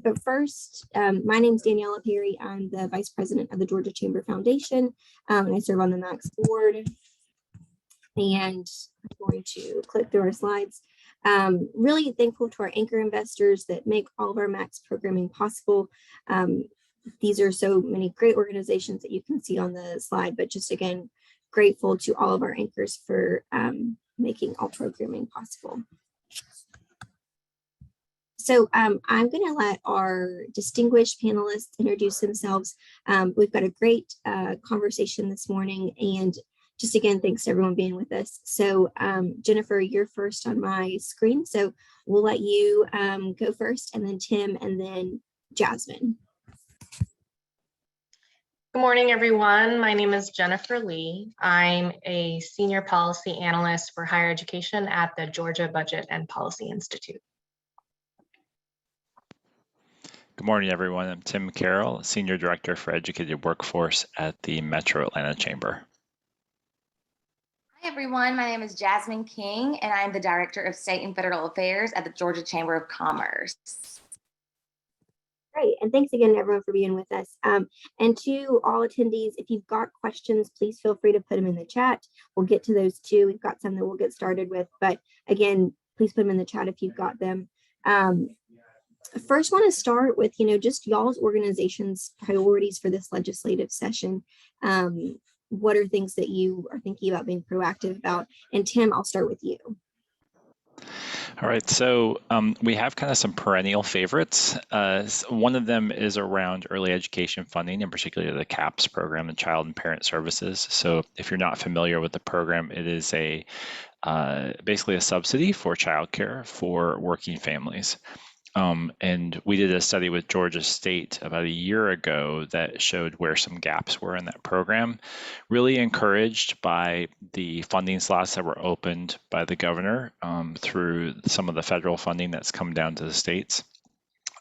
But first, my name is Daniella Perry. I'm the Vice President of the Georgia Chamber Foundation, and I serve on the MAX board. And I'm going to click through our slides. Really thankful to our anchor investors that make all of our MAX programming possible. These are so many great organizations that you can see on the slide, but just again, grateful to all of our anchors for making all programming possible. So I'm going to let our distinguished panelists introduce themselves. We've got a great conversation this morning, and just again, thanks to everyone being with us. So Jennifer, you're first on my screen, so we'll let you go first, and then Tim, and then Jasmine. Good morning, everyone. My name is Jennifer Lee. I'm a senior policy analyst for higher education at the Georgia Budget and Policy Institute. Good morning, everyone. I'm Tim Cairl, Senior Director for Educated Workforce at the Metro Atlanta Chamber. Hi, everyone. My name is Jasmine King, and I'm the Director of State and Federal Affairs at the Georgia Chamber of Commerce. Great, and thanks again, everyone, for being with us. And to all attendees, if you've got questions, please feel free to put them in the chat. We'll get to those too. We've got some that we'll get started with, but again, please put them in the chat if you've got them. First, want to start with, just y'all's organization's priorities for this legislative session. What are things that you are thinking about being proactive about? And Tim, I'll start with you. All right, so we have kind of some perennial favorites. One of them is around early education funding, in particular the CAPS program, the Child and Parent Services. So if you're not familiar with the program, it is basically a subsidy for childcare for working families. And we did a study with Georgia State about a year ago that showed where some gaps were in that program. Really encouraged by the funding slots that were opened by the governor through some of the federal funding that's come down to the states.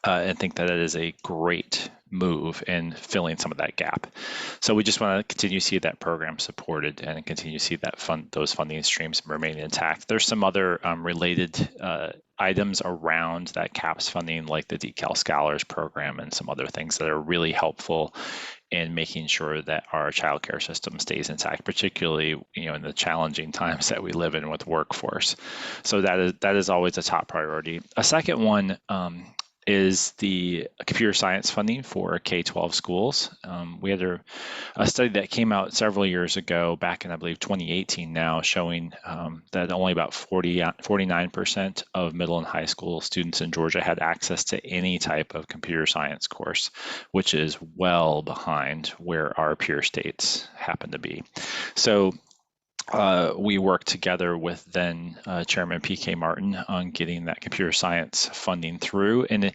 I think that it is a great move in filling some of that gap. So we just want to continue to see that program supported and continue to see that those funding streams remain intact. There's some other related items around that CAPS funding, like the Decal Scholars program and some other things that are really helpful in making sure that our childcare system stays intact, particularly in the challenging times that we live in with workforce. So that is always a top priority. A second one is the computer science funding for K-12 schools. We had a study that came out several years ago, back in, I believe, 2018 now, showing that only about 49% of middle and high school students in Georgia had access to any type of computer science course, which is well behind where our peer states happen to be. So we worked together with then Chairman P.K. Martin on getting that computer science funding through. And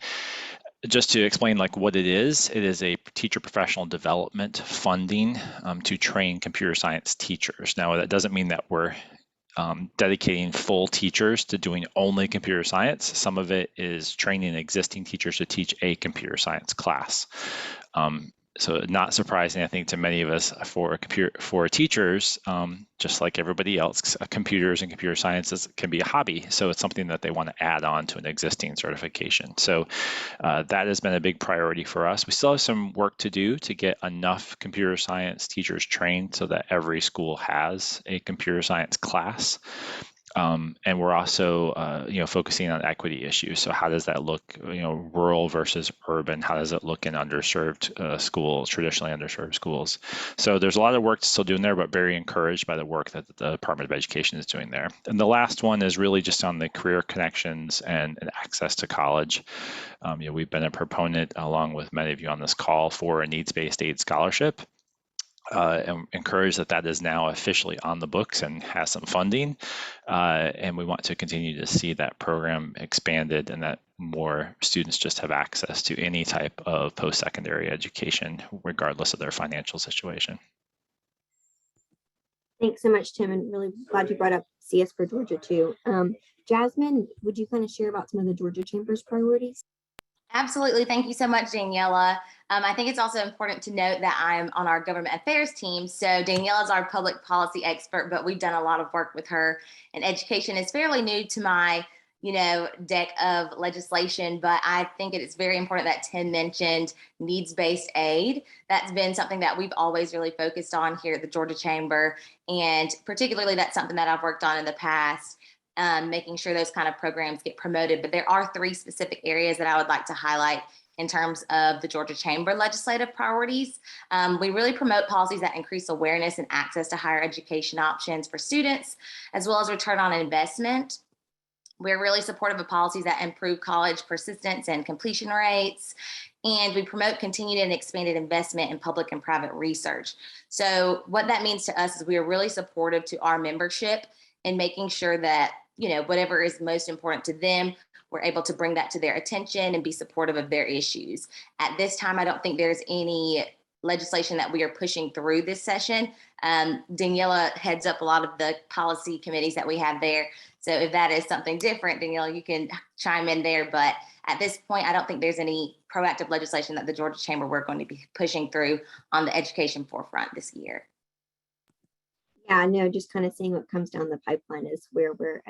just to explain what it is a teacher professional development funding to train computer science teachers. Now, that doesn't mean that we're dedicating full teachers to doing only computer science. Some of it is training existing teachers to teach a computer science class. So not surprising, I think, to many of us for teachers, just like everybody else, computers and computer sciences can be a hobby. So it's something that they want to add on to an existing certification. So that has been a big priority for us. We still have some work to do to get enough computer science teachers trained so that every school has a computer science class. And we're also, focusing on equity issues. So how does that look, rural versus urban? How does it look in underserved schools, traditionally underserved schools? So there's a lot of work still doing there, but very encouraged by the work that the Department of Education is doing there. And the last one is really just on the career connections and access to college. We've been a proponent, along with many of you on this call, for a needs-based aid scholarship. And encouraged that is now officially on the books and has some funding. And we want to continue to see that program expanded and that more students just have access to any type of post-secondary education, regardless of their financial situation. Thanks so much, Tim, and really glad you brought up CS for Georgia too. Jasmine, would you kind of share about some of the Georgia Chamber's priorities? Absolutely. Thank you so much, Daniela. I think it's also important to note that I'm on our government affairs team. So Daniela is our public policy expert, but we've done a lot of work with her. And education is fairly new to my deck of legislation, but I think it is very important that Tim mentioned needs-based aid. That's been something that we've always really focused on here at the Georgia Chamber, and particularly that's something that I've worked on in the past, making sure those kind of programs get promoted. But there are 3 specific areas that I would like to highlight in terms of the Georgia Chamber legislative priorities. We really promote policies that increase awareness and access to higher education options for students, as well as return on investment. We're really supportive of policies that improve college persistence and completion rates, and we promote continued and expanded investment in public and private research. So what that means to us is we are really supportive to our membership in making sure that, whatever is most important to them, we're able to bring that to their attention and be supportive of their issues. At this time, I don't think there's any legislation that we are pushing through this session. Daniella heads up a lot of the policy committees that we have there. So if that is something different, Daniella, you can chime in there. But at this point, I don't think there's any proactive legislation that the Georgia Chamber we're going to be pushing through on the education forefront this year. Yeah, no, just kind of seeing what comes down the pipeline is where we're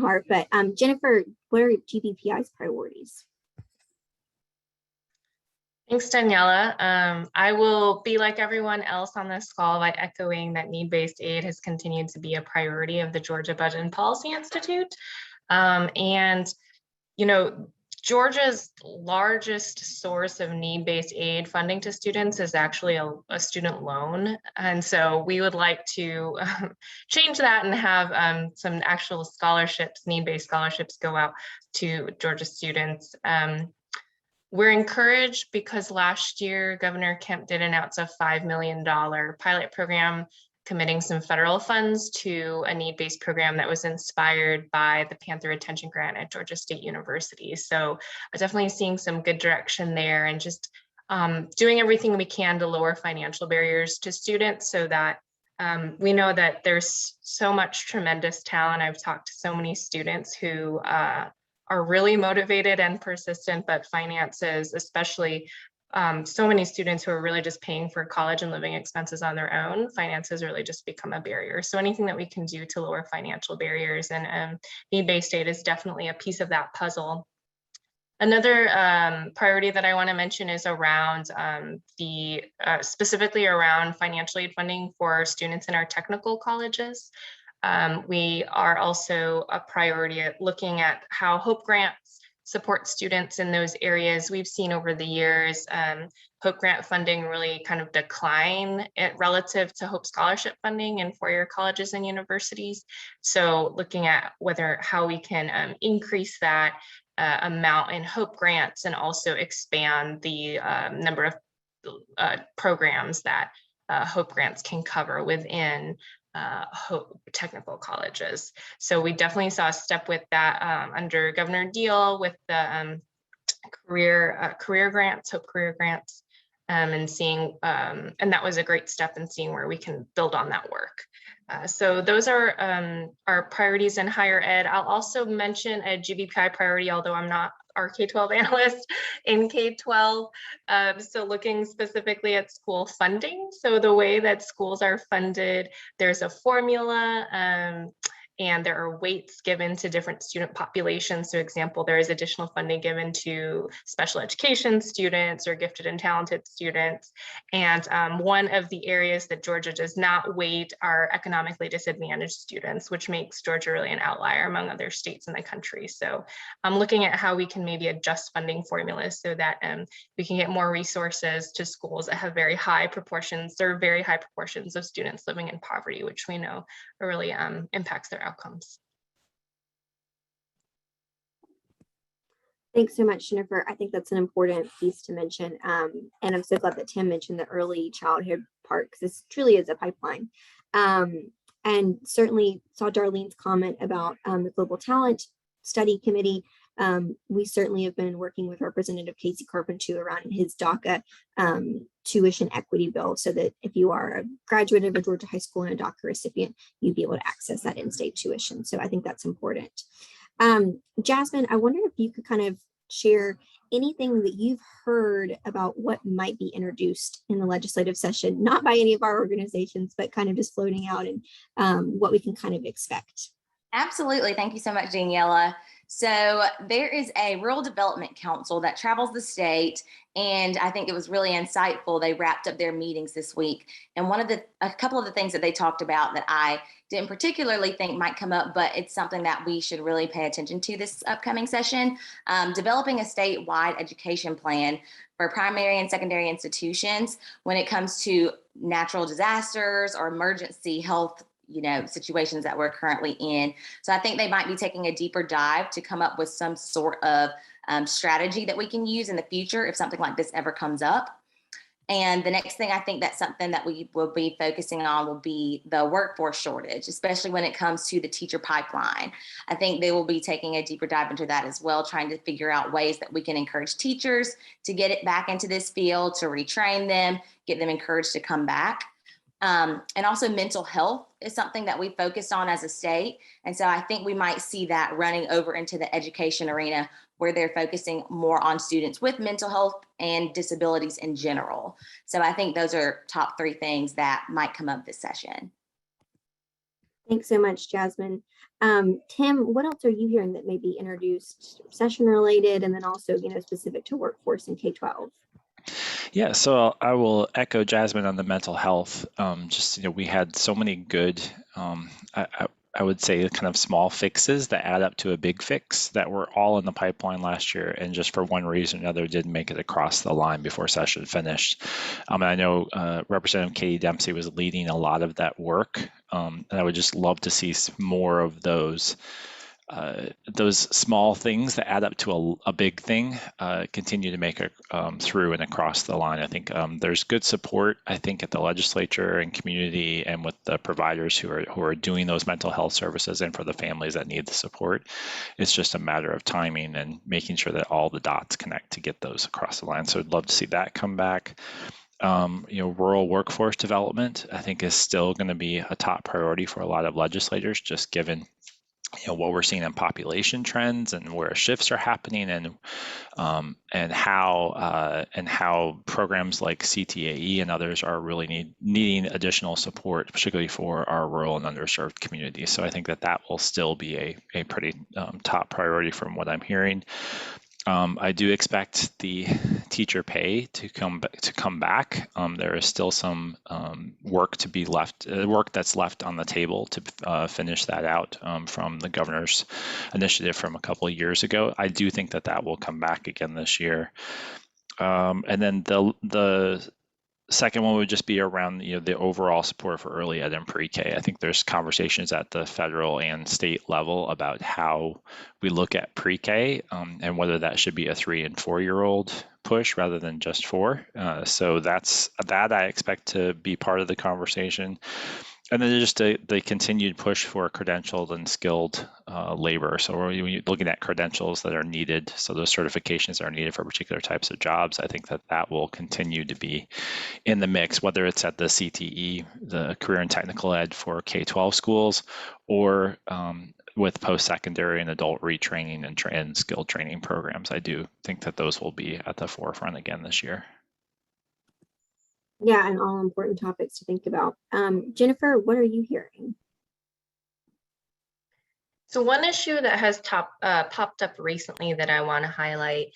are. But Jennifer, what are GBPI's priorities? Thanks, Daniela. I will be like everyone else on this call by echoing that need-based aid has continued to be a priority of the Georgia Budget and Policy Institute. Georgia's largest source of need-based aid funding to students is actually a student loan. And so we would like to change that and have some actual scholarships, need-based scholarships go out to Georgia students. We're encouraged because last year, Governor Kemp did announce a $5 million pilot program committing some federal funds to a need-based program that was inspired by the Panther Retention Grant at Georgia State University. So definitely seeing some good direction there, and just doing everything we can to lower financial barriers to students so that we know that there's so much tremendous talent. I've talked to so many students who are really motivated and persistent, but finances, especially so many students who are really just paying for college and living expenses on their own, finances really just become a barrier. So anything that we can do to lower financial barriers and need-based aid is definitely a piece of that puzzle. Another priority that I want to mention is around specifically around financial aid funding for students in our technical colleges. We are also a priority at looking at how Hope Grants support students in those areas. We've seen over the years, Hope Grant funding really kind of decline relative to Hope Scholarship funding in four-year colleges and universities. So looking at how we can increase that amount in Hope Grants and also expand the number of programs that Hope Grants can cover within Hope technical colleges. So we definitely saw a step with that under Governor Deal with the career grants, Hope Career Grants, and seeing, and that was a great step in seeing where we can build on that work. So those are our priorities in higher ed. I'll also mention a Gbpi priority, although I'm not our K-12 analyst in K-12. So looking specifically at school funding. So the way that schools are funded, there's a formula and there are weights given to different student populations. So example, there is additional funding given to special education students or gifted and talented students. And one of the areas that Georgia does not weight are economically disadvantaged students, which makes Georgia really an outlier among other states in the country. So I'm looking at how we can maybe adjust funding formulas so that we can get more resources to schools that have very high proportions. There are very high proportions of students living in poverty, which we know really impacts their outcomes. Thanks so much, Jennifer. I think that's an important piece to mention. And I'm so glad that Tim mentioned the early childhood part, because this truly is a pipeline. And certainly saw Darlene's comment about the Global Talent Study Committee. We certainly have been working with Representative Casey Carpenter around his DACA tuition equity bill, so that if you are a graduate of a Georgia high school and a DACA recipient, you'd be able to access that in-state tuition. So I think that's important. Jasmine, I wonder if you could kind of share anything that you've heard about what might be introduced in the legislative session, not by any of our organizations, but kind of just floating out, and what we can kind of expect. Absolutely. Thank you so much, Daniella. So there is a rural development council that travels the state, and I think it was really insightful. They wrapped up their meetings this week, and a couple of the things that they talked about that I didn't particularly think might come up, but it's something that we should really pay attention to this upcoming session. Developing a statewide education plan for primary and secondary institutions when it comes to natural disasters or emergency health situations that we're currently in. So I think they might be taking a deeper dive to come up with some sort of strategy that we can use in the future if something like this ever comes up. And the next thing I think that's something that we will be focusing on will be the workforce shortage, especially when it comes to the teacher pipeline. I think they will be taking a deeper dive into that as well, trying to figure out ways that we can encourage teachers to get it back into this field, to retrain them, get them encouraged to come back. And also mental health is something that we focused on as a state. And so I think we might see that running over into the education arena where they're focusing more on students with mental health and disabilities in general. So I think those are top 3 things that might come up this session. Thanks so much, Jasmine. Tim, what else are you hearing that may be introduced session related and then also, specific to workforce in K-12? Yeah, so I will echo Jasmine on the mental health. We had so many good, I would say, kind of small fixes that add up to a big fix that were all in the pipeline last year, and just for one reason or another didn't make it across the line before session finished. And I know Representative Katie Dempsey was leading a lot of that work, and I would just love to see more of those small things that add up to a big thing continue to make it through and across the line. I think there's good support, I think, at the legislature and community and with the providers who are doing those mental health services and for the families that need the support. It's just a matter of timing and making sure that all the dots connect to get those across the line. So I'd love to see that come back. Rural workforce development, I think, is still going to be a top priority for a lot of legislators, just given what we're seeing in population trends and where shifts are happening, and how programs like CTAE and others are really needing additional support, particularly for our rural and underserved communities. So I think that will still be a pretty top priority from what I'm hearing. I do expect the teacher pay to come back. There is still some work that's left on the table to finish that out from the governor's initiative from a couple of years ago. I do think that will come back again this year. And then the second one would just be around the overall support for early ed and pre-K. I think there's conversations at the federal and state level about how we look at pre-K and whether that should be a 3 and 4 year old push rather than just 4. So that I expect to be part of the conversation. And then just the continued push for credentialed and skilled labor. So we're looking at credentials that are needed. So those certifications that are needed for particular types of jobs. I think that will continue to be in the mix, whether it's at the CTE, the Career and Technical Ed for K-12 schools, or with post-secondary and adult retraining and skilled training programs. I do think that those will be at the forefront again this year. Yeah, and all important topics to think about. Jennifer, what are you hearing? So one issue that has popped up recently that I want to highlight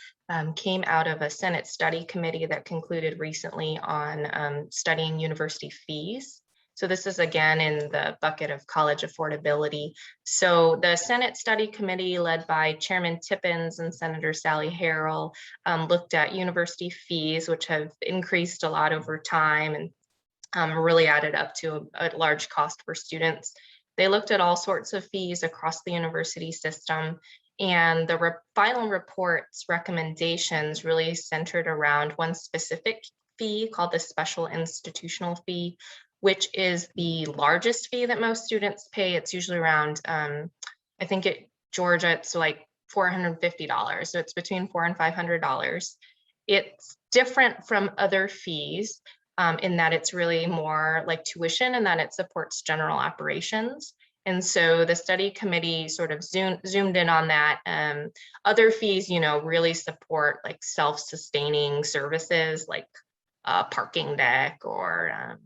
came out of a Senate study committee that concluded recently on studying university fees. So this is again in the bucket of college affordability. So the Senate study committee led by Chairman Tippins and Senator Sally Harrell looked at university fees, which have increased a lot over time and really added up to a large cost for students. They looked at all sorts of fees across the university system, and the final report's recommendations really centered around one specific fee called the special institutional fee, which is the largest fee that most students pay. It's usually around, I think at Georgia, it's like $450. So it's between $400 and $500. It's different from other fees in that it's really more like tuition and that it supports general operations. And so the study committee sort of zoomed in on that. Other fees, really support like self-sustaining services like a parking deck or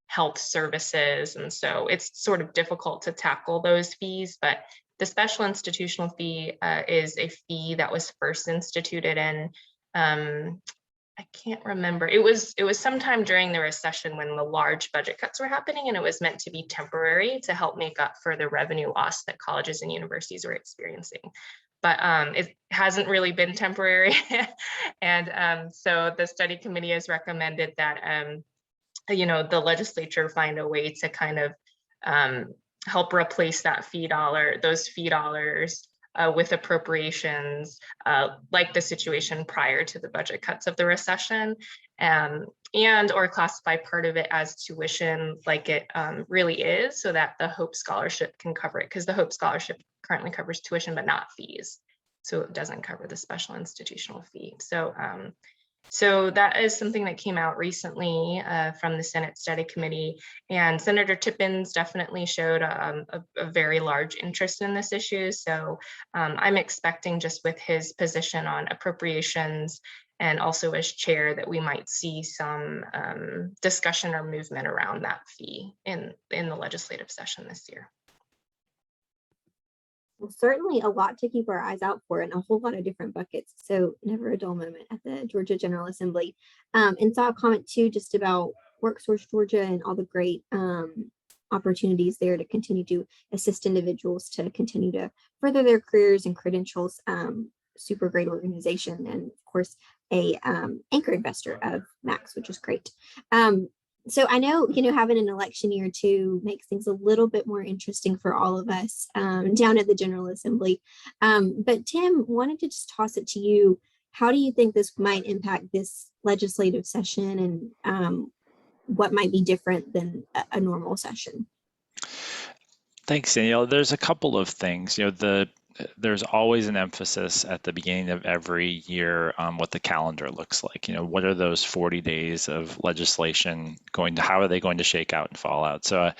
health services. And so it's sort of difficult to tackle those fees, but The special institutional fee is a fee that was first instituted in, I can't remember. It was sometime during the recession when the large budget cuts were happening, and it was meant to be temporary to help make up for the revenue loss that colleges and universities were experiencing. But it hasn't really been temporary. And so the study committee has recommended that, the legislature find a way to kind of help replace that those fee dollars with appropriations, like the situation prior to the budget cuts of the recession, and or classify part of it as tuition like it really is, so that the Hope Scholarship can cover it, because the Hope Scholarship currently covers tuition but not fees. So it doesn't cover the special institutional fee. So that is something that came out recently from the Senate Study Committee, and Senator Tippins definitely showed a very large interest in this issue. So I'm expecting, just with his position on appropriations and also as chair, that we might see some discussion or movement around that fee in the legislative session this year. Well, certainly a lot to keep our eyes out for, and a whole lot of different buckets. So never a dull moment at the Georgia General Assembly. And saw a comment too, just about WorkSource Georgia and all the great opportunities there to continue to assist individuals to continue to further their careers and credentials. Super great organization, and of course a anchor investor of Max, which is great. So I know, having an election year too makes things a little bit more interesting for all of us down at the General Assembly. But Tim, wanted to just toss it to you. How do you think this might impact this legislative session, and what might be different than a normal session? Thanks, Danielle. There's a couple of things. There's always an emphasis at the beginning of every year on what the calendar looks like. What are those 40 days of legislation how are they going to shake out and fall out? So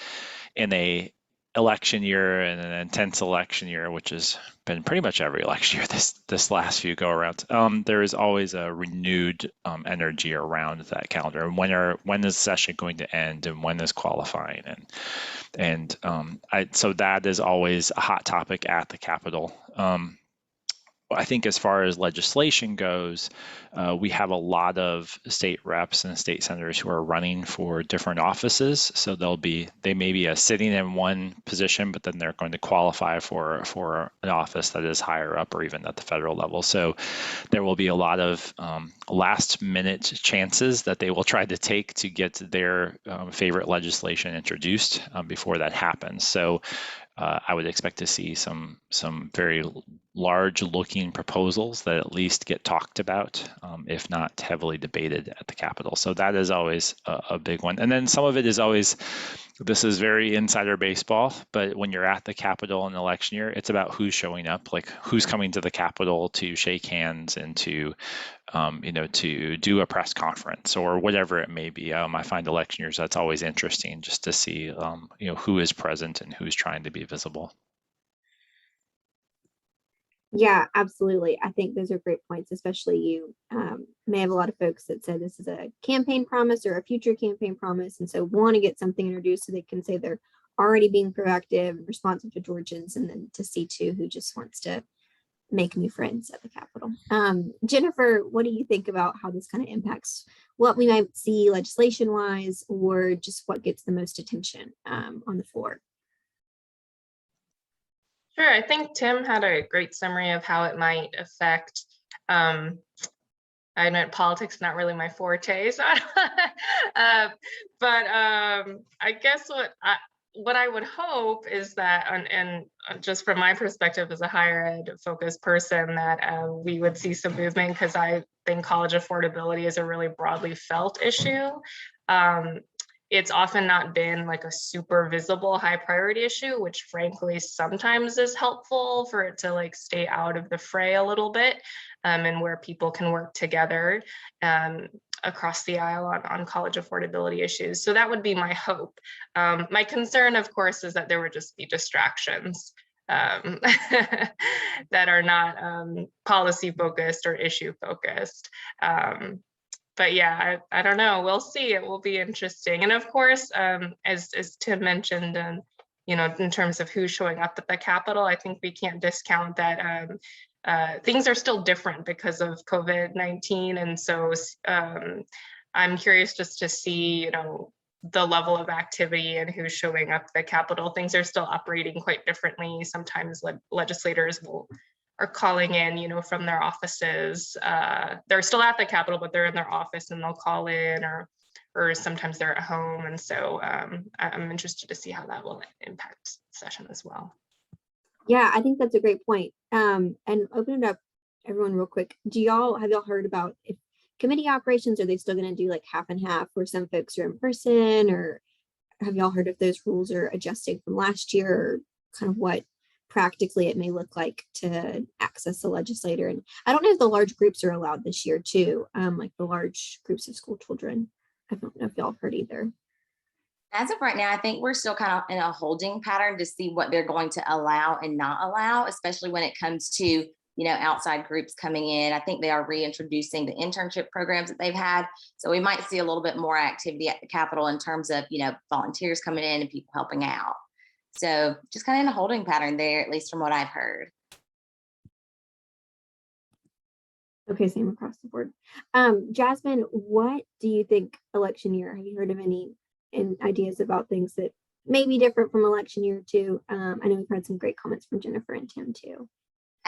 in a election year and an intense election year, which has been pretty much every election year this last few go around, there is always a renewed energy around that calendar. And when is the session going to end, and when is qualifying? So that is always a hot topic at the Capitol. I think as far as legislation goes, we have a lot of state reps and state senators who are running for different offices. So they may be sitting in one position, but then they're going to qualify for an office that is higher up, or even at the federal level. So there will be a lot of last minute chances that they will try to take to get their favorite legislation introduced before that happens. So I would expect to see some very large-looking proposals that at least get talked about, if not heavily debated at the Capitol. So that is always a big one. And then some of it is always, this is very insider baseball, but when you're at the Capitol in election year, it's about who's showing up, like who's coming to the Capitol to shake hands and to do a press conference or whatever it may be. I find election years, that's always interesting, just to see, who is present and who's trying to be visible. Yeah, absolutely. I think those are great points, especially you may have a lot of folks that said this is a campaign promise or a future campaign promise, and so want to get something introduced so they can say they're already being proactive and responsive to Georgians, and then to see too who just wants to make new friends at the Capitol. Jennifer, what do you think about how this kind of impacts what we might see legislation wise, or just what gets the most attention on the floor? Sure, I think Tim had a great summary of how it might affect. I know politics is not really my forte, so but I guess what I would hope is that, and just from my perspective as a higher ed focused person, that we would see some movement, because I think college affordability is a really broadly felt issue. It's often not been like a super visible high priority issue, which frankly sometimes is helpful for it to like stay out of the fray a little bit, and where people can work together across the aisle on college affordability issues. So that would be my hope. My concern, of course, is that there would just be distractions that are not policy focused or issue focused. But yeah, I don't know. We'll see. It will be interesting. And of course, as Tim mentioned, in terms of who's showing up at the Capitol, I think we can't discount that things are still different because of COVID-19. And so I'm curious just to see, the level of activity and who's showing up at the Capitol. Things are still operating quite differently. Sometimes legislators are calling in, from their offices. They're still at the Capitol, but they're in their office and they'll call in, or sometimes they're at home. And so I'm interested to see how that will impact session as well. Yeah, I think that's a great point. And open it up, everyone, real quick. Have y'all heard about if committee operations, are they still going to do like half and half where some folks are in person, or have y'all heard if those rules are adjusting from last year, or kind of what practically it may look like to access the legislator? And I don't know if the large groups are allowed this year too, like the large groups of school children. I don't know if y'all have heard either. As of right now, I think we're still kind of in a holding pattern to see what they're going to allow and not allow, especially when it comes to outside groups coming in. I think they are reintroducing the internship programs that they've had. So we might see a little bit more activity at the Capitol in terms of, volunteers coming in and people helping out. So just kind of in a holding pattern there, at least from what I've heard. Okay, same across the board. Jasmine, what do you think election year? Have you heard of any ideas about things that may be different from election year too? I know we've heard some great comments from Jennifer and Tim too.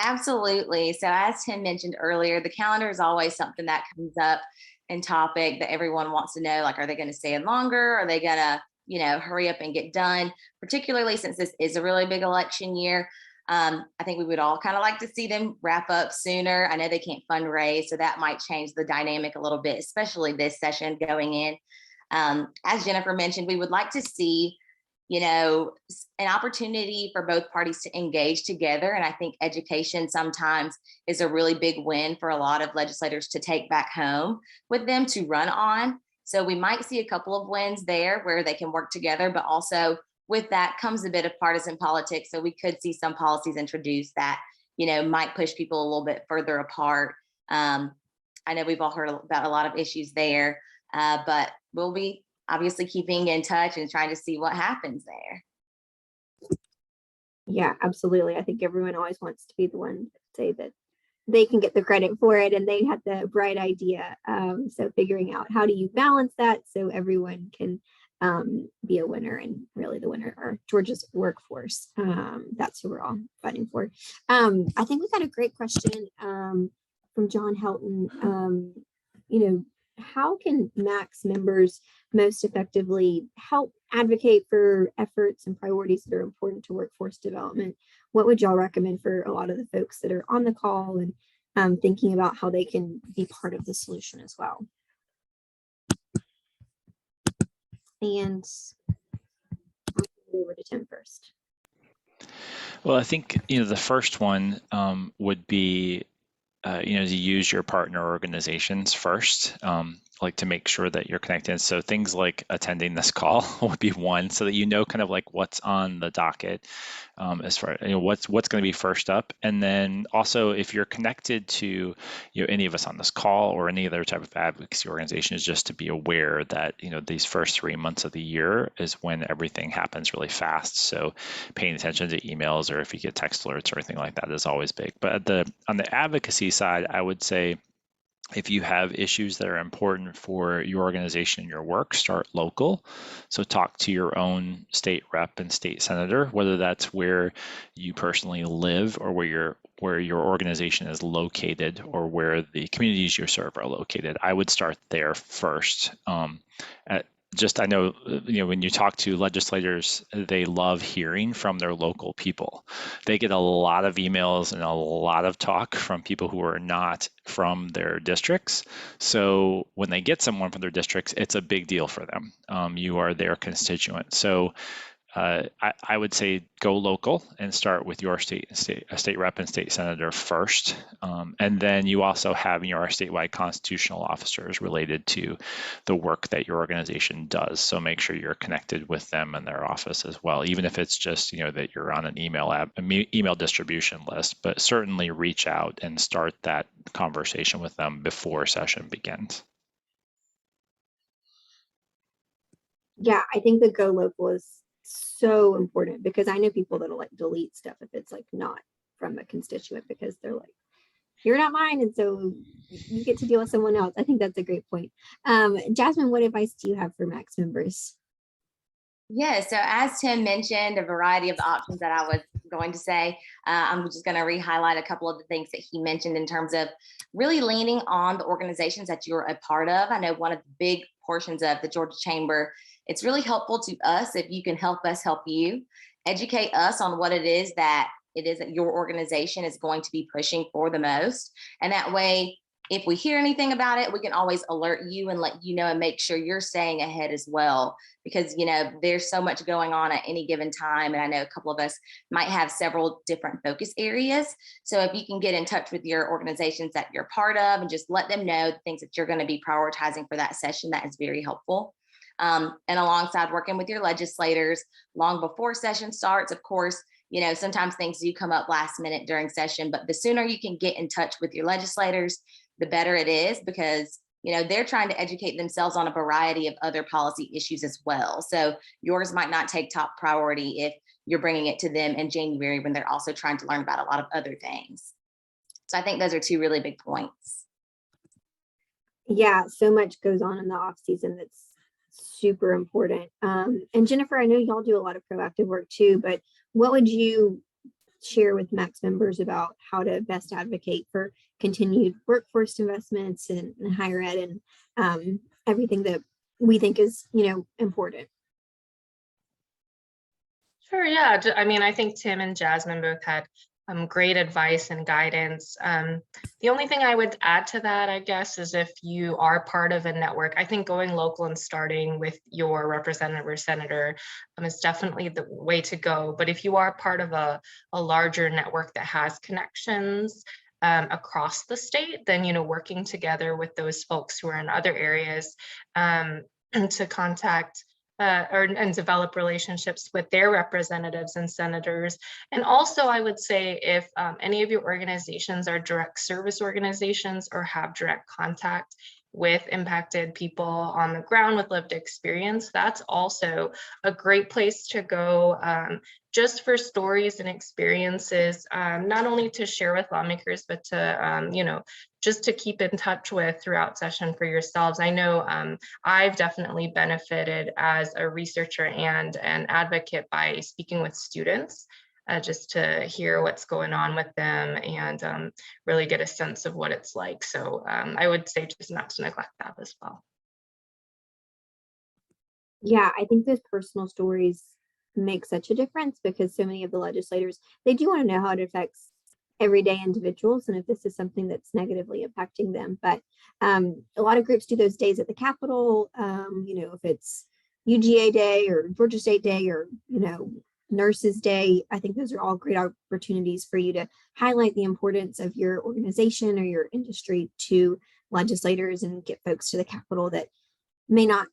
Absolutely. So as Tim mentioned earlier, the calendar is always something that comes up in topic that everyone wants to know, like, are they going to stay in longer? Are they going to, hurry up and get done? Particularly since this is a really big election year. I think we would all kind of like to see them wrap up sooner. I know they can't fundraise, so that might change the dynamic a little bit, especially this session going in. As Jennifer mentioned, we would like to see an opportunity for both parties to engage together. And I think education sometimes is a really big win for a lot of legislators to take back home with them to run on. So we might see a couple of wins there where they can work together, but also with that comes a bit of partisan politics. So we could see some policies introduced that, might push people a little bit further apart. I know we've all heard about a lot of issues there, but we'll be obviously keeping in touch and trying to see what happens there. Yeah, absolutely. I think everyone always wants to be the one to say that they can get the credit for it and they had the bright idea. So figuring out how do you balance that so everyone can be a winner, and really the winner are Georgia's workforce. That's who we're all fighting for. I think we got a great question from John Helton. How can MAX members most effectively help advocate for efforts and priorities that are important to workforce development? What would y'all recommend for a lot of the folks that are on the call and thinking about how they can be part of the solution as well? And I'll go over to Tim first. Well, I think the first one would be to use your partner organizations first, like to make sure that you're connected. So things like attending this call would be one, so that kind of like what's on the docket, as far what's going to be first up. And then also, if you're connected to any of us on this call or any other type of advocacy organization, is just to be aware that these first 3 months of the year is when everything happens really fast. So paying attention to emails, or if you get text alerts or anything like that, is always big. But on the advocacy side, I would say, if you have issues that are important for your organization and your work, start local. So talk to your own state rep and state senator, whether that's where you personally live or where your organization is located or where the communities you serve are located. I would start there first. I know, when you talk to legislators, they love hearing from their local people. They get a lot of emails and a lot of talk from people who are not from their districts. So when they get someone from their districts, it's a big deal for them. You are their constituent. So I would say go local and start with your state rep and state senator first. And then you also have your statewide constitutional officers related to the work that your organization does. So make sure you're connected with them and their office as well, even if it's just, that you're on an email distribution list, but certainly reach out and start that conversation with them before session begins. Yeah, I think the go local is so important, because I know people that'll like delete stuff if it's like not from a constituent, because they're like, you're not mine, and so you get to deal with someone else. I think that's a great point. Jasmine, what advice do you have for Max members? Yeah, so as Tim mentioned, a variety of the options that I was going to say, I'm just going to re-highlight a couple of the things that he mentioned in terms of really leaning on the organizations that you're a part of. I know one of the big portions of the Georgia Chamber, it's really helpful to us if you can help us help you, educate us on what it is that your organization is going to be pushing for the most. And that way, if we hear anything about it, we can always alert you and let you know and make sure you're staying ahead as well. Because, there's so much going on at any given time. And I know a couple of us might have several different focus areas. So if you can get in touch with your organizations that you're part of and just let them know the things that you're going to be prioritizing for that session, that is very helpful. And alongside working with your legislators long before session starts, of course, sometimes things do come up last minute during session, but the sooner you can get in touch with your legislators, the better it is, because they're trying to educate themselves on a variety of other policy issues as well. So yours might not take top priority if you're bringing it to them in January when they're also trying to learn about a lot of other things. So I think those are two really big points. Yeah, so much goes on in the off season that's super important. And Jennifer, I know y'all do a lot of proactive work too, but what would you share with Max members about how to best advocate for continued workforce investments and higher ed and everything that we think is, important? Sure, yeah. I mean, I think Tim and Jasmine both had great advice and guidance. The only thing I would add to that, I guess, is if you are part of a network, I think going local and starting with your representative or senator is definitely the way to go. But if you are part of a larger network that has connections across the state, then, working together with those folks who are in other areas to contact and develop relationships with their representatives and senators. And also, I would say if any of your organizations are direct service organizations or have direct contact with impacted people on the ground with lived experience, that's also a great place to go just for stories and experiences, not only to share with lawmakers, but to, just to keep in touch with throughout session for yourselves. I know I've definitely benefited as a researcher and an advocate by speaking with students, just to hear what's going on with them and really get a sense of what it's like. So I would say just not to neglect that as well. Yeah, I think those personal stories make such a difference, because so many of the legislators, they do want to know how it affects everyday individuals and if this is something that's negatively impacting them. But a lot of groups do those days at the Capitol, if it's UGA Day or Georgia State Day or, Nurses Day. I think those are all great opportunities for you to highlight the importance of your organization or your industry to legislators and get folks to the Capitol that may not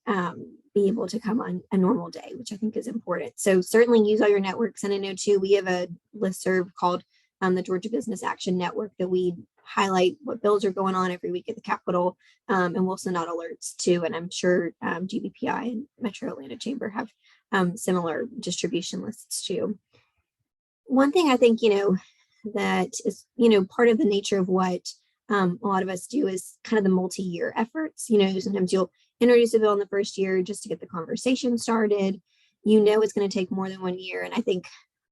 be able to come on a normal day, which I think is important. So certainly use all your networks. And I know too, we have a listserv called the Georgia Business Action Network that we highlight what bills are going on every week at the Capitol, and we'll send out alerts too. And I'm sure Gbpi and Metro Atlanta Chamber have similar distribution lists too. One thing I think, that is, part of the nature of what a lot of us do is kind of the multi-year efforts. Sometimes you'll introduce a bill in the first year just to get the conversation started. It's going to take more than 1 year. And I think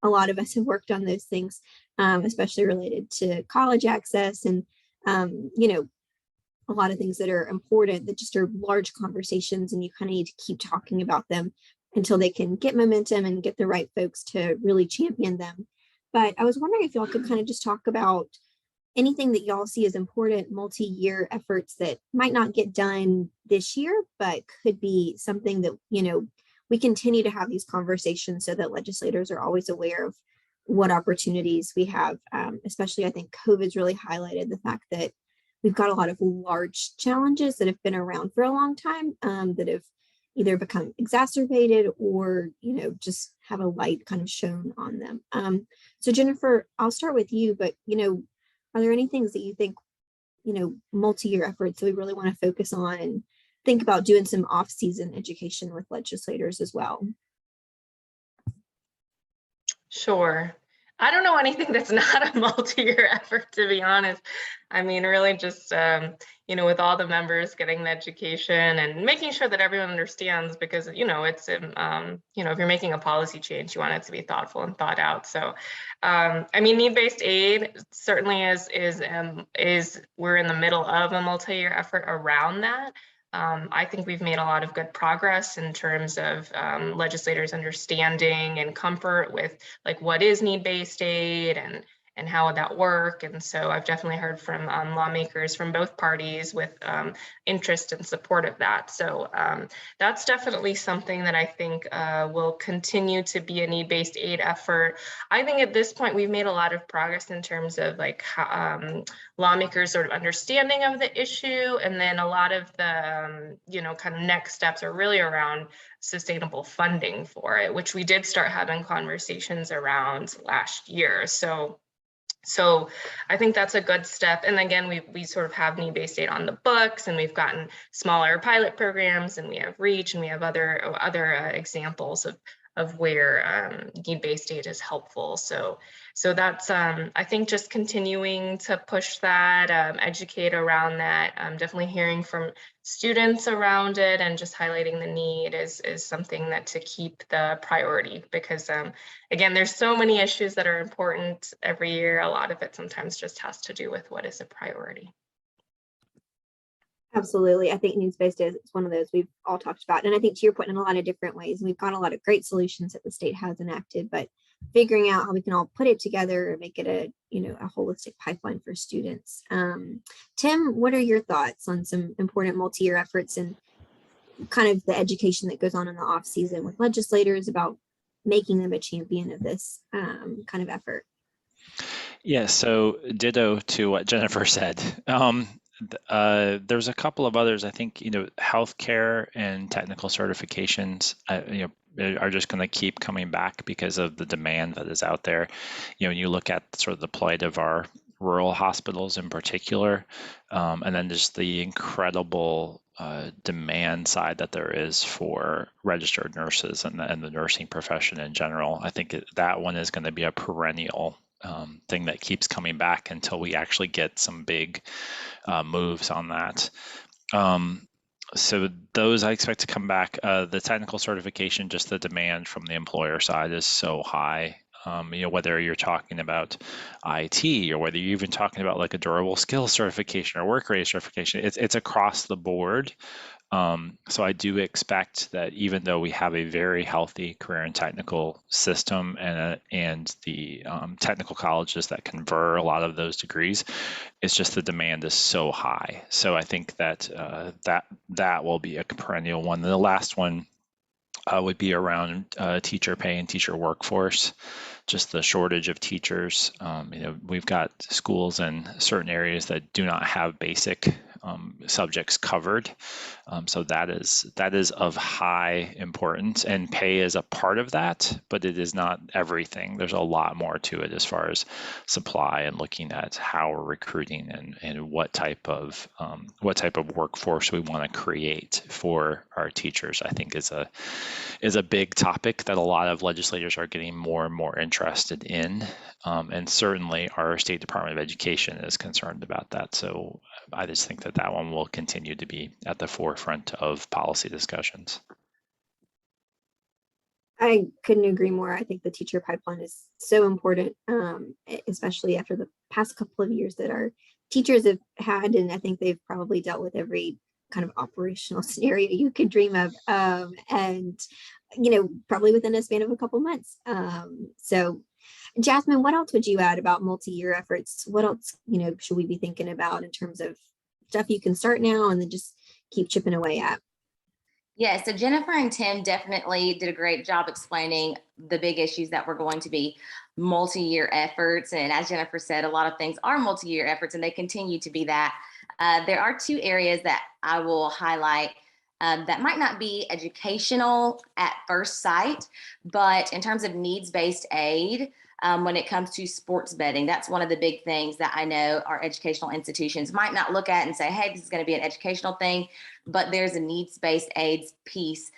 a lot of us have worked on those things, especially related to college access and, a lot of things that are important that just are large conversations, and you kind of need to keep talking about them until they can get momentum and get the right folks to really champion them. But I was wondering if y'all could kind of just talk about anything that y'all see as important multi-year efforts that might not get done this year, but could be something that, we continue to have these conversations so that legislators are always aware of what opportunities we have. Especially, I think COVID's really highlighted the fact that we've got a lot of large challenges that have been around for a long time that have either become exacerbated or, just have a light kind of shone on them. So Jennifer, I'll start with you, but, are there any things that you think, multi-year efforts that we really want to focus on and think about doing some off-season education with legislators as well? Sure. I don't know anything that's not a multi-year effort, to be honest. I mean, really just, with all the members getting the education and making sure that everyone understands, because, it's, if you're making a policy change, you want it to be thoughtful and thought out. So, I mean, need-based aid certainly is we're in the middle of a multi-year effort around that. I think we've made a lot of good progress in terms of legislators understanding and comfort with like what is need-based aid and how would that work. And so I've definitely heard from lawmakers from both parties with interest and support of that. So that's definitely something that I think will continue to be a need-based aid effort. I think at this point we've made a lot of progress in terms of like how, lawmakers sort of understanding of the issue, and then a lot of the kind of next steps are really around sustainable funding for it, which we did start having conversations around last year. So I think that's a good step. And again, we sort of have need-based aid on the books, and we've gotten smaller pilot programs, and we have REACH, and we have other examples of where need-based aid is helpful. So that's I think just continuing to push that, educate around that, definitely hearing from students around it, and just highlighting the need is something that to keep the priority, because again, there's so many issues that are important every year. A lot of it sometimes just has to do with what is a priority. Absolutely. I think needs-based is one of those we've all talked about. And I think to your point, in a lot of different ways, we've got a lot of great solutions that the state has enacted, but figuring out how we can all put it together and make it a holistic pipeline for students. Tim, what are your thoughts on some important multi-year efforts and kind of the education that goes on in the off season with legislators about making them a champion of this kind of effort? Yeah, so ditto to what Jennifer said. There's a couple of others. I think, healthcare and technical certifications, are just going to keep coming back because of the demand that is out there. When you look at sort of the plight of our rural hospitals in particular, and then just the incredible demand side that there is for registered nurses and the nursing profession in general. I think that one is going to be a perennial thing that keeps coming back until we actually get some big moves on that. So those I expect to come back. The technical certification, just the demand from the employer side is so high. Whether you're talking about IT or whether you're even talking about like a durable skills certification or work ready certification, it's across the board. So I do expect that even though we have a very healthy career and technical system and the technical colleges that confer a lot of those degrees, it's just the demand is so high. So I think that that will be a perennial one. And the last one would be around teacher pay and teacher workforce, just the shortage of teachers. We've got schools in certain areas that do not have basic subjects covered. So that is of high importance, and pay is a part of that, but it is not everything. There's a lot more to it as far as supply and looking at how we're recruiting and what type of workforce we want to create for our teachers. I think is a big topic that a lot of legislators are getting more and more interested in, and certainly our State Department of Education is concerned about that. So I just think that one will continue to be at the forefront of policy discussions. I couldn't agree more. I think the teacher pipeline is so important, especially after the past couple of years that our teachers have had, and I think they've probably dealt with every kind of operational scenario you could dream of, and probably within a span of a couple months. So Jasmine, what else would you add about multi-year efforts? What else should we be thinking about in terms of stuff you can start now and then just keep chipping away at? Yeah, so Jennifer and Tim definitely did a great job explaining the big issues that were going to be multi-year efforts. And as Jennifer said, a lot of things are multi-year efforts, and they continue to be that. There are two areas that I will highlight that might not be educational at first sight, but in terms of needs-based aid, when it comes to sports betting. That's one of the big things that I know our educational institutions might not look at and say, hey, this is going to be an educational thing, but there's a needs-based aids piece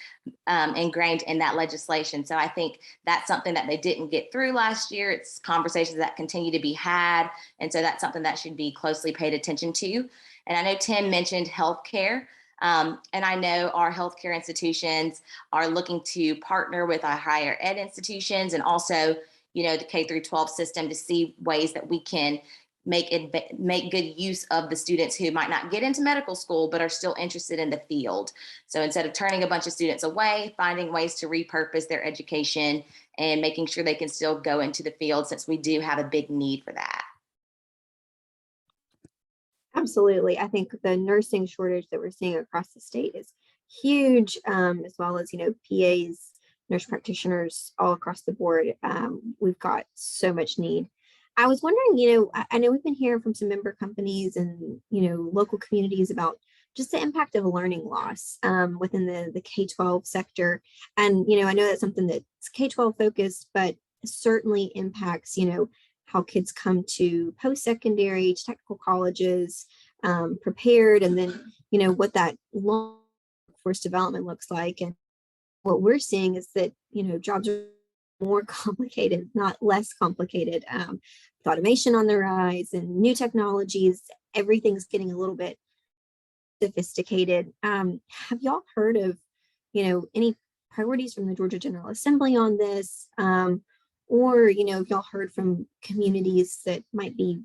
ingrained in that legislation. So I think that's something that they didn't get through last year. It's conversations that continue to be had. And so that's something that should be closely paid attention to. And I know Tim mentioned healthcare. And I know our healthcare institutions are looking to partner with our higher ed institutions and also, the K through 12 system to see ways that we can make good use of the students who might not get into medical school, but are still interested in the field. So instead of turning a bunch of students away, finding ways to repurpose their education and making sure they can still go into the field, since we do have a big need for that. Absolutely. I think the nursing shortage that we're seeing across the state is huge, as well as, PAs, nurse practitioners all across the board. We've got so much need. I was wondering, I know we've been hearing from some member companies and, local communities about just the impact of learning loss within the K-12 sector. And, I know that's something that's K-12 focused, but certainly impacts, how kids come to post-secondary, to technical colleges, prepared, and then, what that long workforce development looks like. And what we're seeing is that, jobs are more complicated, not less complicated. With automation on the rise and new technologies, everything's getting a little bit sophisticated. Have y'all heard of, any priorities from the Georgia General Assembly on this? Or, if y'all heard from communities that might be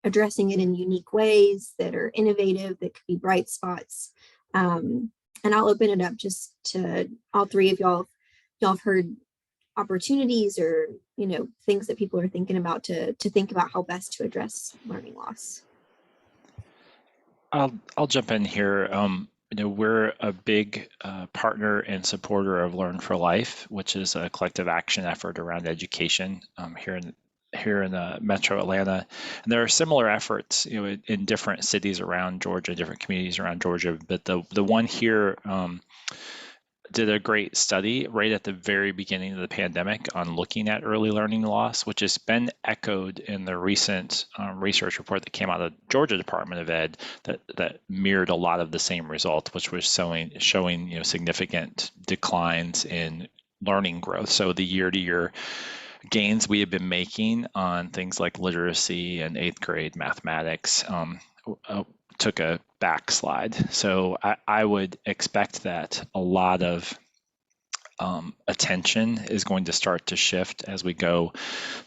addressing it in unique ways that are innovative, that could be bright spots. And I'll open it up just to all three of y'all. Y'all have heard opportunities or, things that people are thinking about to think about how best to address learning loss. I'll jump in here. We're a big partner and supporter of Learn for Life, which is a collective action effort around education here in Metro Atlanta. And there are similar efforts, in different cities around Georgia, different communities around Georgia. But the one here did a great study right at the very beginning of the pandemic on looking at early learning loss, which has been echoed in the recent research report that came out of the Georgia Department of Ed that mirrored a lot of the same results, which was showing significant declines in learning growth. So the year-to-year gains we have been making on things like literacy and 8th grade mathematics took a backslide. So I would expect that a lot of attention is going to start to shift as we go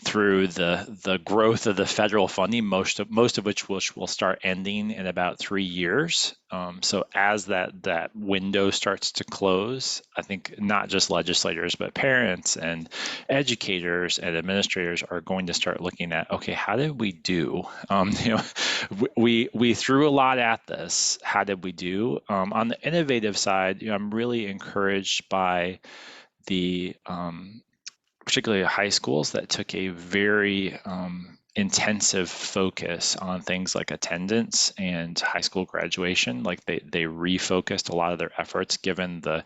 through the growth of the federal funding, most of which will start ending in about 3 years. So as that window starts to close, I think not just legislators, but parents and educators and administrators are going to start looking at, okay, how did we do? We threw a lot at this. How did we do? On the innovative side, I'm really encouraged by the particularly high schools that took a very intensive focus on things like attendance and high school graduation. Like they refocused a lot of their efforts given the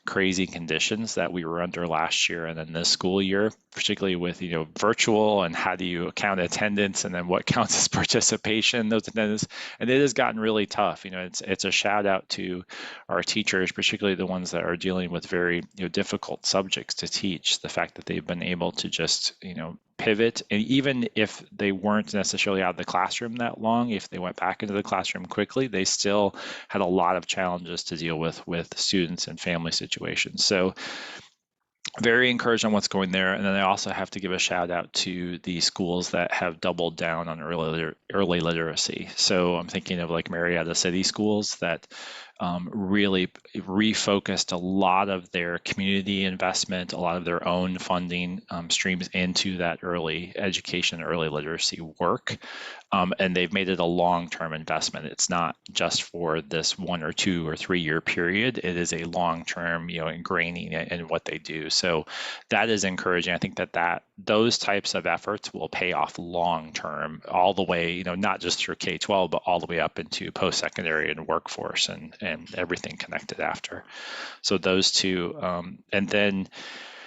crazy conditions that we were under last year and then this school year, particularly with virtual and how do you count attendance and then what counts as participation, those attendance. And it has gotten really tough. It's a shout out to our teachers, particularly the ones that are dealing with very difficult subjects to teach. The fact that they've been able to just pivot, and even if they weren't necessarily out of the classroom that long, if they went back into the classroom quickly, they still had a lot of challenges to deal with students and family situations. So very encouraged on what's going there. And then I also have to give a shout out to the schools that have doubled down on early literacy. So I'm thinking of like Marietta City schools that really refocused a lot of their community investment, a lot of their own funding streams into that early education, early literacy work. And they've made it a long-term investment. It's not just for this 1 or 2 or 3 year period. It is a long-term, ingraining in what they do. So that is encouraging. I think that those types of efforts will pay off long-term, all the way, not just through K-12, but all the way up into post-secondary and workforce and everything connected after. So those two, and then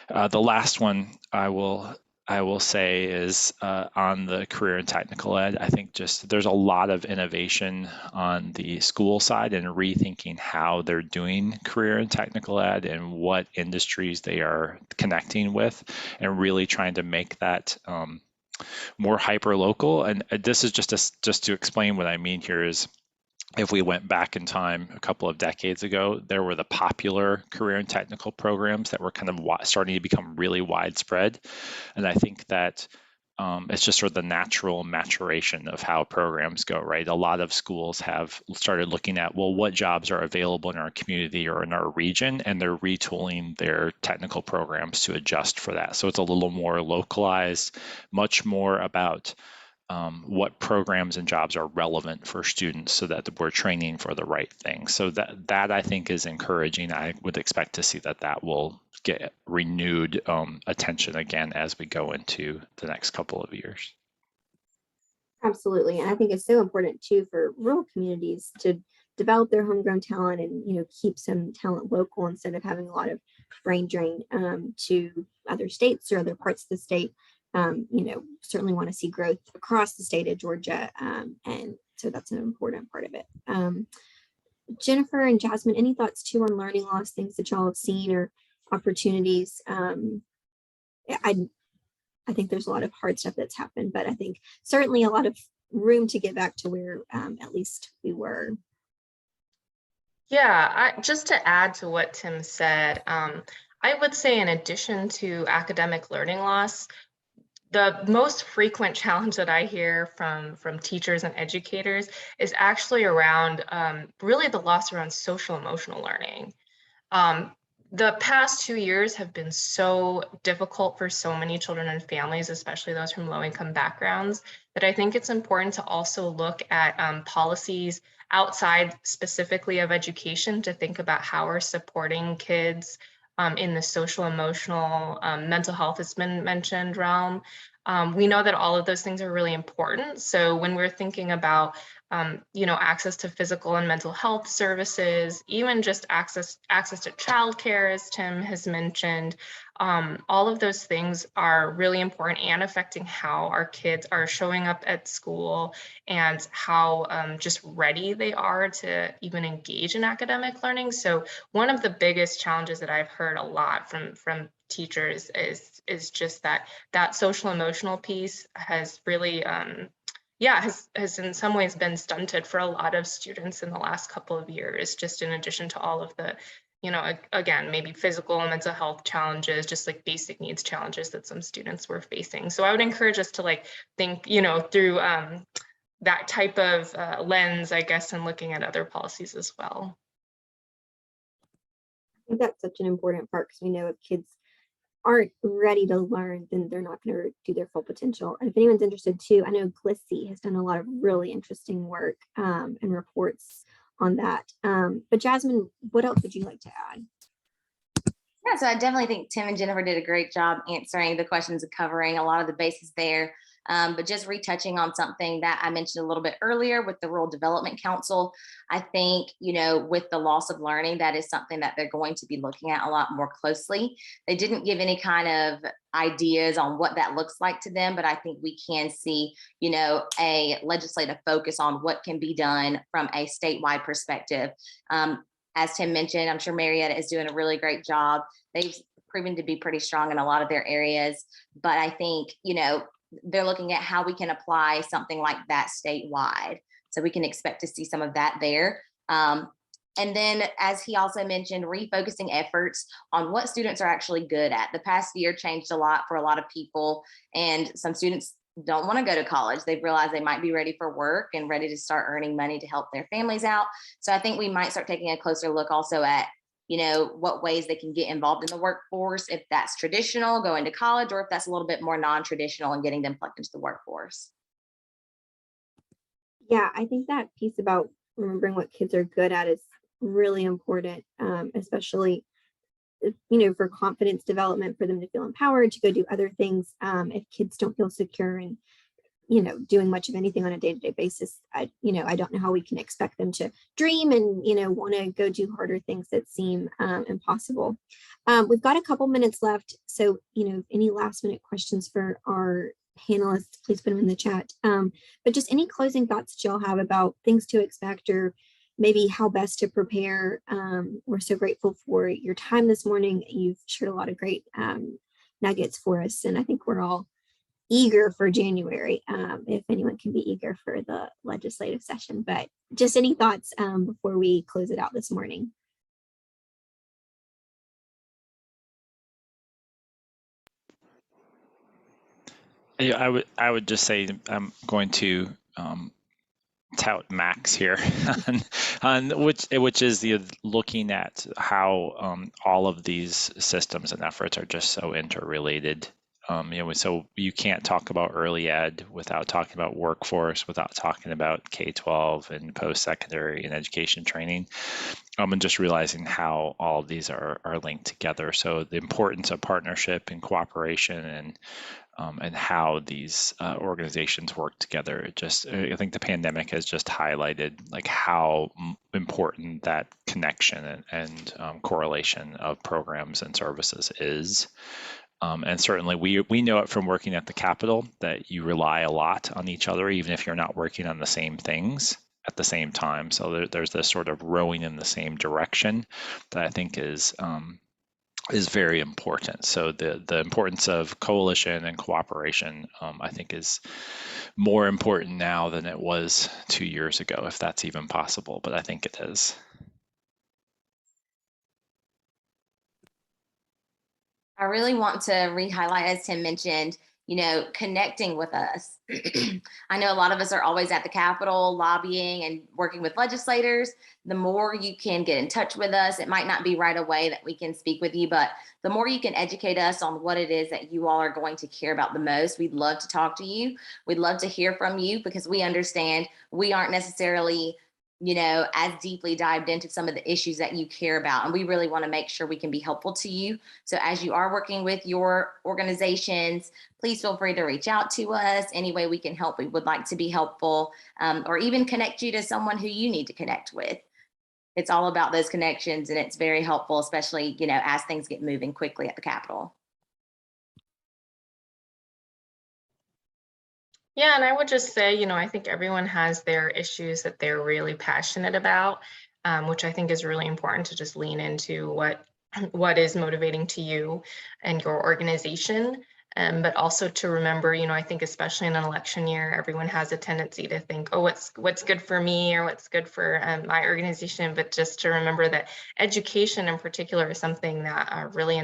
the last one I will I will say is on the career and technical ed, I think just there's a lot of innovation on the school side and rethinking how they're doing career and technical ed and what industries they are connecting with, and really trying to make that more hyper local. And this is just to explain what I mean here is, if we went back in time a couple of decades ago, there were the popular career and technical programs that were kind of starting to become really widespread. And I think that it's just sort of the natural maturation of how programs go, right? A lot of schools have started looking at, well, what jobs are available in our community or in our region, and they're retooling their technical programs to adjust for that. So it's a little more localized, much more about what programs and jobs are relevant for students so that we're training for the right thing. So that I think is encouraging. I would expect to see that will get renewed attention again as we go into the next couple of years. Absolutely. And I think it's so important too for rural communities to develop their homegrown talent and, keep some talent local instead of having a lot of brain drain to other states or other parts of the state. Certainly want to see growth across the state of Georgia. And so that's an important part of it. Jennifer and Jasmine, any thoughts too on learning loss, things that y'all have seen or opportunities? I think there's a lot of hard stuff that's happened, but I think certainly a lot of room to get back to where at least we were. Yeah, just to add to what Tim said, I would say in addition to academic learning loss, the most frequent challenge that I hear from teachers and educators is actually around really the loss around social emotional learning. The past 2 years have been so difficult for so many children and families, especially those from low-income backgrounds, that I think it's important to also look at policies outside specifically of education to think about how we're supporting kids in the social, emotional, mental health has been mentioned realm. We know that all of those things are really important. So when we're thinking about access to physical and mental health services, even just access to childcare, as Tim has mentioned, all of those things are really important and affecting how our kids are showing up at school and how just ready they are to even engage in academic learning. So one of the biggest challenges that I've heard a lot from teachers is just that social emotional piece has really has in some ways been stunted for a lot of students in the last couple of years, just in addition to all of the, again, maybe physical and mental health challenges, just like basic needs challenges that some students were facing. So I would encourage us to think, through that type of lens, I guess, and looking at other policies as well. I think that's such an important part because we know if kids aren't ready to learn, then they're not going to do their full potential. And if anyone's interested too, I know Gbpi has done a lot of really interesting work and reports on that. But Jasmine, what else would you like to add? Yeah, so I definitely think Tim and Jennifer did a great job answering the questions and covering a lot of the bases there. But just retouching on something that I mentioned a little bit earlier with the Rural Development Council, I think, with the loss of learning, that is something that they're going to be looking at a lot more closely. They didn't give any kind of ideas on what that looks like to them, but I think we can see, a legislative focus on what can be done from a statewide perspective. As Tim mentioned, I'm sure Marietta is doing a really great job. They've proven to be pretty strong in a lot of their areas, but I think, they're looking at how we can apply something like that statewide. So we can expect to see some of that there. And then, as he also mentioned, refocusing efforts on what students are actually good at. The past year changed a lot for a lot of people, and some students don't want to go to college. They've realized they might be ready for work and ready to start earning money to help their families out. So I think we might start taking a closer look also at what ways they can get involved in the workforce, if that's traditional, going to college, or if that's a little bit more non-traditional and getting them plugged into the workforce. Yeah, I think that piece about remembering what kids are good at is really important, especially, for confidence development, for them to feel empowered to go do other things. If kids don't feel secure in doing much of anything on a day-to-day basis, I don't know how we can expect them to dream and, want to go do harder things that seem impossible. We've got a couple minutes left. So, any last minute questions for our panelists, please put them in the chat. But just any closing thoughts that y'all have about things to expect or maybe how best to prepare. We're so grateful for your time this morning. You've shared a lot of great nuggets for us. And I think we're all eager for January, if anyone can be eager for the legislative session. But just any thoughts before we close it out this morning? Yeah, I would just say I'm going to tout Max here, on which is looking at how all of these systems and efforts are just so interrelated. So you can't talk about early ed without talking about workforce, without talking about K-12 and post-secondary and education training, and just realizing how all of these are linked together. So the importance of partnership and cooperation and how these organizations work together. I think the pandemic has just highlighted like how important that connection and correlation of programs and services is. And certainly we know it from working at the Capitol that you rely a lot on each other, even if you're not working on the same things at the same time. So there's this sort of rowing in the same direction that I think is very important. So the importance of coalition and cooperation, I think, is more important now than it was 2 years ago, if that's even possible, but I think it is. I really want to re-highlight, as Tim mentioned, connecting with us. I know a lot of us are always at the Capitol lobbying and working with legislators. The more you can get in touch with us, it might not be right away that we can speak with you, but the more you can educate us on what it is that you all are going to care about the most, we'd love to talk to you. We'd love to hear from you because we understand we aren't necessarily as deeply dived into some of the issues that you care about. And we really want to make sure we can be helpful to you. So as you are working with your organizations, please feel free to reach out to us. Any way we can help, we would like to be helpful, or even connect you to someone who you need to connect with. It's all about those connections, and it's very helpful, especially, as things get moving quickly at the Capitol. Yeah, and I would just say, I think everyone has their issues that they're really passionate about, which I think is really important to just lean into what is motivating to you and your organization. But also to remember, I think especially in an election year, everyone has a tendency to think, oh, what's good for me or what's good for my organization. But just to remember that education in particular is something that really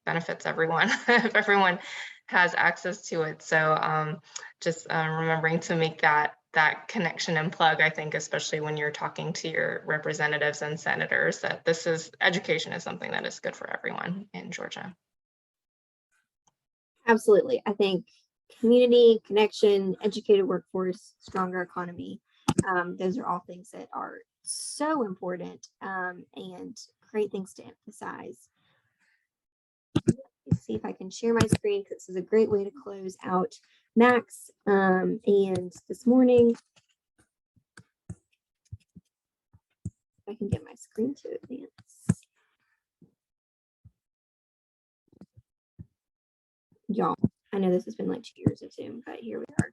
benefits everyone if everyone has access to it. So just remembering to make that connection and plug, I think, especially when you're talking to your representatives and senators, that education is something that is good for everyone in Georgia. Absolutely. I think community, connection, educated workforce, stronger economy, those are all things that are so important and great things to emphasize. Let's see if I can share my screen because this is a great way to close out Max. And this morning, if I can get my screen to advance. Y'all, I know this has been like 2 years of Zoom, but here we are.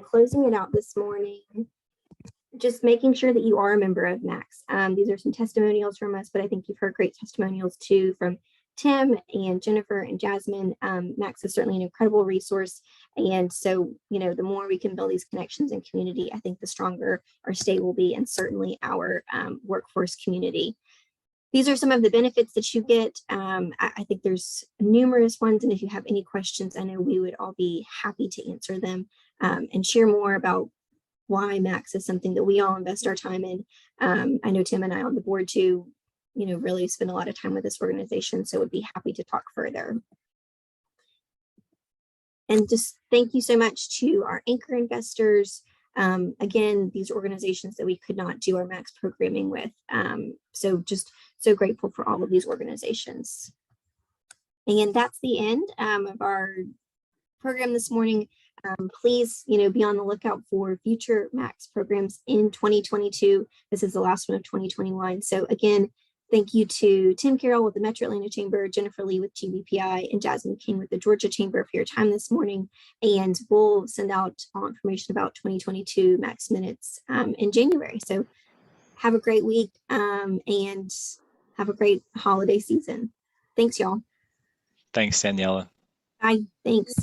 Closing it out this morning, just making sure that you are a member of Max. These are some testimonials from us, but I think you've heard great testimonials too from Tim and Jennifer and Jasmine. Max is certainly an incredible resource. And so, the more we can build these connections in community, I think the stronger our state will be, and certainly our workforce community. These are some of the benefits that you get. I think there's numerous ones. And if you have any questions, I know we would all be happy to answer them and share more about why Max is something that we all invest our time in. I know Tim and I on the board too really spend a lot of time with this organization, so would be happy to talk further. And just thank you so much to our anchor investors. Again, these organizations that we could not do our max programming with. So just so grateful for all of these organizations. And that's the end of our program this morning. Please, be on the lookout for future max programs in 2022. This is the last one of 2021. So again, thank you to Tim Cairl with the Metro Atlanta Chamber, Jennifer Lee with Gbpi, and Jasmine King with the Georgia Chamber for your time this morning. And we'll send out all information about 2022 max minutes in January. So have a great week and have a great holiday season. Thanks, y'all. Thanks, Daniela. Bye. Thanks.